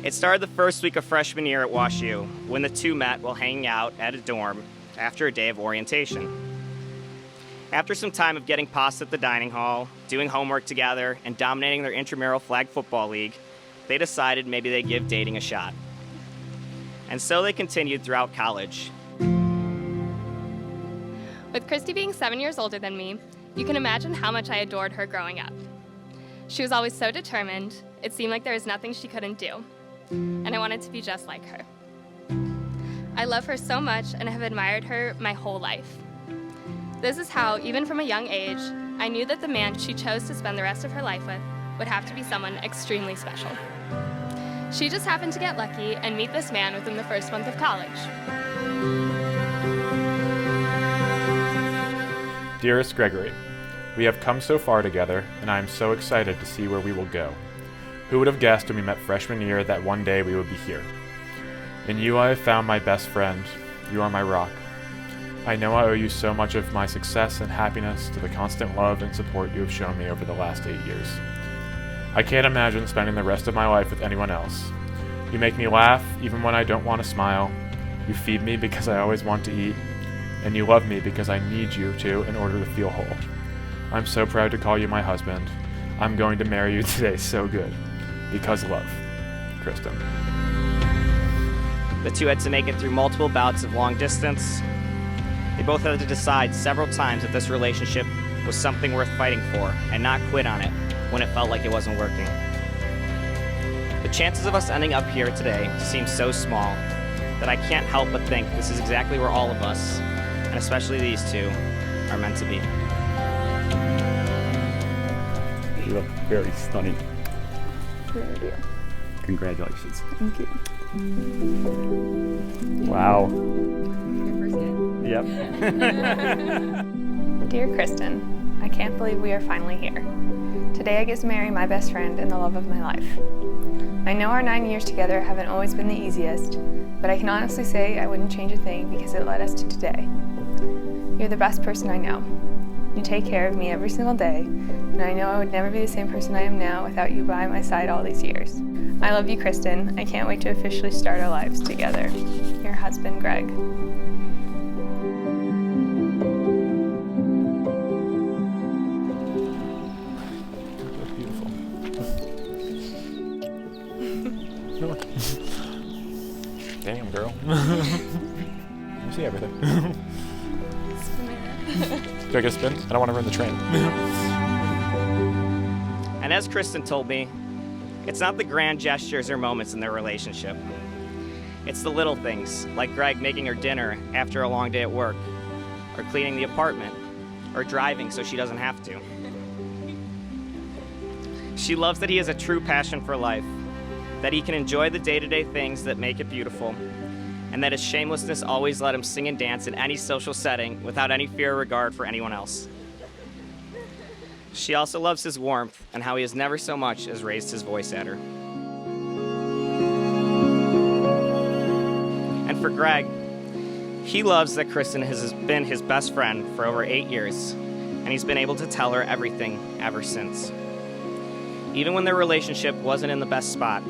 It started the first week of freshman year at WashU when the two met while hanging out at a dorm after a day of orientation. After some time of getting pasta at the dining hall, doing homework together, and dominating their intramural flag football league, they decided maybe they'd give dating a shot. And so they continued throughout college. With Christy being 7 years older than me, you can imagine how much I adored her growing up. She was always so determined, it seemed like there was nothing she couldn't do, and I wanted to be just like her. I love her so much and have admired her my whole life. This is how, even from a young age, I knew that the man she chose to spend the rest of her life with would have to be someone extremely special. She just happened to get lucky and meet this man within the first month of college. Dearest Gregory, we have come so far together, and I am so excited to see where we will go. Who would have guessed when we met freshman year that one day we would be here? In you I have found my best friend. You are my rock. I know I owe you so much of my success and happiness to the constant love and support you have shown me over the last 8 years. I can't imagine spending the rest of my life with anyone else. You make me laugh even when I don't want to smile. You feed me because I always want to eat. And you love me because I need you to in order to feel whole. I'm so proud to call you my husband. I'm going to marry you today so good. Because love. Kristen. The two had to make it through multiple bouts of long distance. They both had to decide several times if this relationship was something worth fighting for and not quit on it when it felt like it wasn't working. The chances of us ending up here today seem so small that I can't help but think this is exactly where all of us, and especially these two, are meant to be. You look very stunning. Really do. Congratulations. Thank you. Wow. Your first kid? Yep. Dear Kristen, I can't believe we are finally here. Today I get to marry my best friend and the love of my life. I know our 9 years together haven't always been the easiest, but I can honestly say I wouldn't change a thing because it led us to today. You're the best person I know. You take care of me every single day, and I know I would never be the same person I am now without you by my side all these years. I love you, Kristen. I can't wait to officially start our lives together. Your husband, Greg. Beautiful. Damn, girl. You see everything. Do I get a spin? I don't want to run the train. And as Kristen told me, it's not the grand gestures or moments in their relationship. It's the little things, like Greg making her dinner after a long day at work, or cleaning the apartment, or driving so she doesn't have to. She loves that he has a true passion for life, that he can enjoy the day-to-day things that make it beautiful, and that his shamelessness always let him sing and dance in any social setting without any fear or regard for anyone else. She also loves his warmth and how he has never so much as raised his voice at her. And for Greg, he loves that Kristen has been his best friend for over 8 years, and he's been able to tell her everything ever since. Even when their relationship wasn't in the best spot,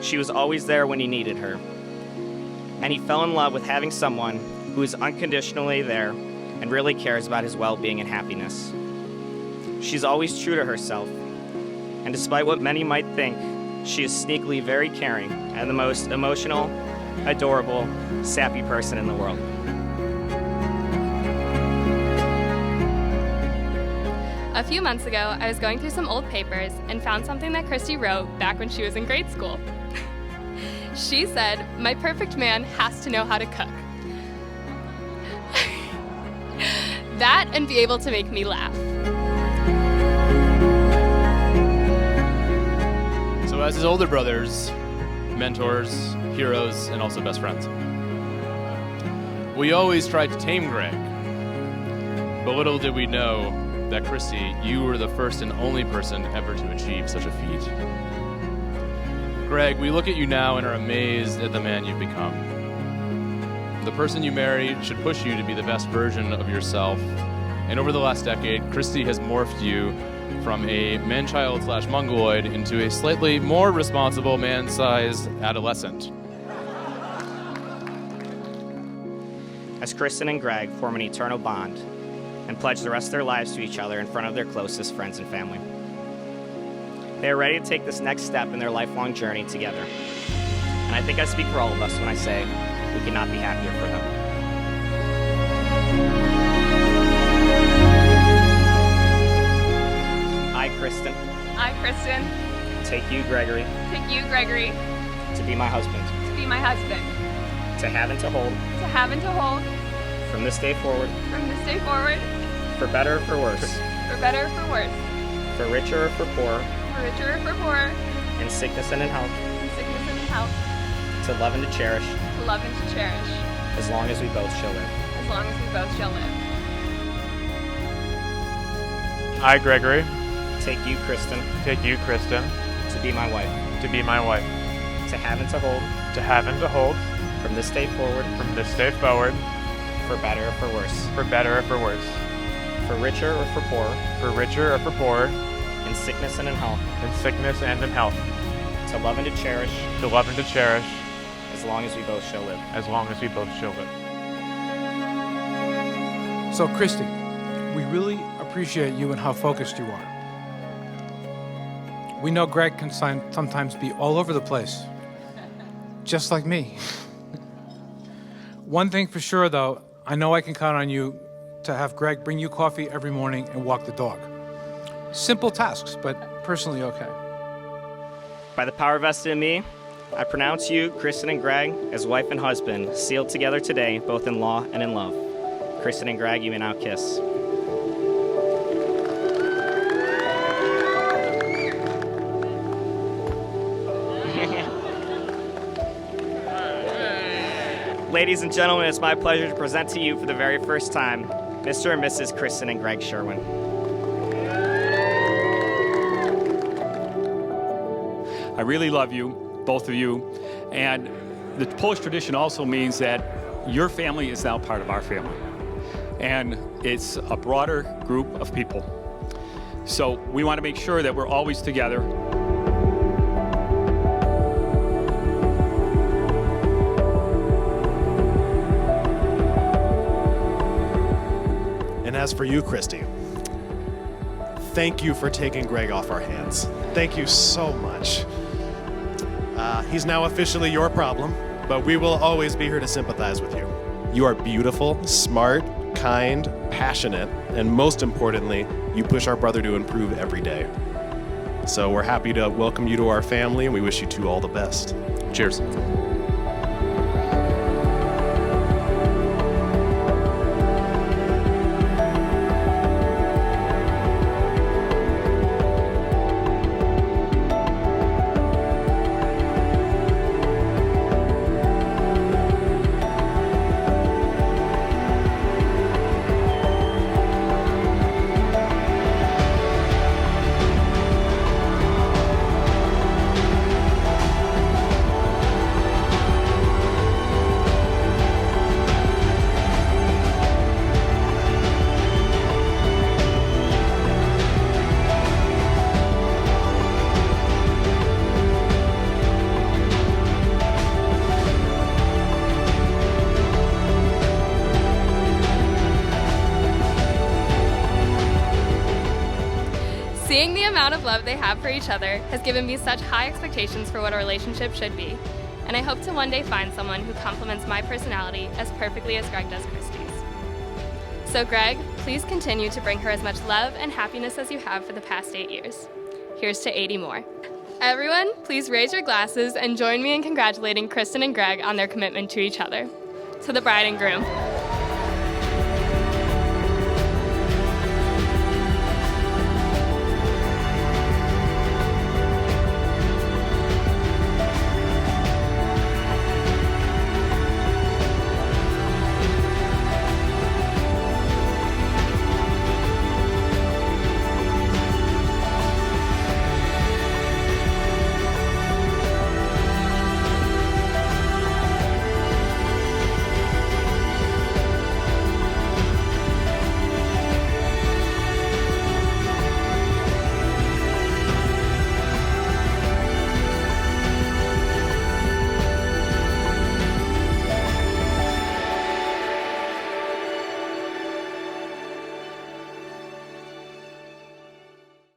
she was always there when he needed her. And he fell in love with having someone who is unconditionally there and really cares about his well-being and happiness. She's always true to herself, and despite what many might think, she is sneakily very caring and the most emotional, adorable, sappy person in the world. A few months ago, I was going through some old papers and found something that Christy wrote back when she was in grade school. She said, "My perfect man has to know how to cook." That and be able to make me laugh. So as his older brothers, mentors, heroes, and also best friends, we always tried to tame Greg. But little did we know that, Christy, you were the first and only person ever to achieve such a feat. Greg, we look at you now and are amazed at the man you've become. The person you married should push you to be the best version of yourself. And over the last decade, Christy has morphed you from a man-child/mongoloid into a slightly more responsible man-sized adolescent. As Kristen and Greg form an eternal bond and pledge the rest of their lives to each other in front of their closest friends and family. They are ready to take this next step in their lifelong journey together. And I think I speak for all of us when I say we could not be happier for them. I, Kristen, I, Kristen, take you, Gregory, to be my husband, be my husband, to have and to hold, from this day forward, for better or for worse, for richer or for poor, in sickness and in health, to love and to cherish, as long as we both shall live. I, Gregory, Take you, Kristen, to be my wife, to have and to hold, from this day forward, for better or for worse, for richer or for poor, in sickness and in health, to love and to cherish, as long as we both shall live. So, Christy, we really appreciate you and how focused you are. We know Greg can sometimes be all over the place, just like me. One thing for sure, though, I know I can count on you to have Greg bring you coffee every morning and walk the dog. Simple tasks, but personally okay. By the power vested in me, I pronounce you, Kristen and Greg, as wife and husband, sealed together today, both in law and in love. Kristen and Greg, you may now kiss. Ladies and gentlemen, it's my pleasure to present to you for the very first time, Mr. and Mrs. Kristen and Greg Sherwin. I really love you, both of you, and the Polish tradition also means that your family is now part of our family, and it's a broader group of people. So we want to make sure that we're always together. And as for you, Christy, thank you for taking Greg off our hands. Thank you so much. He's now officially your problem, but we will always be here to sympathize with you. You are beautiful, smart, kind, passionate, and most importantly, you push our brother to improve every day. So we're happy to welcome you to our family, and we wish you two all the best. Cheers. Seeing the amount of love they have for each other has given me such high expectations for what a relationship should be, and I hope to one day find someone who complements my personality as perfectly as Greg does Christy's. So Greg, please continue to bring her as much love and happiness as you have for the past 8 years. Here's to 80 more. Everyone, please raise your glasses and join me in congratulating Kristen and Greg on their commitment to each other. To the bride and groom.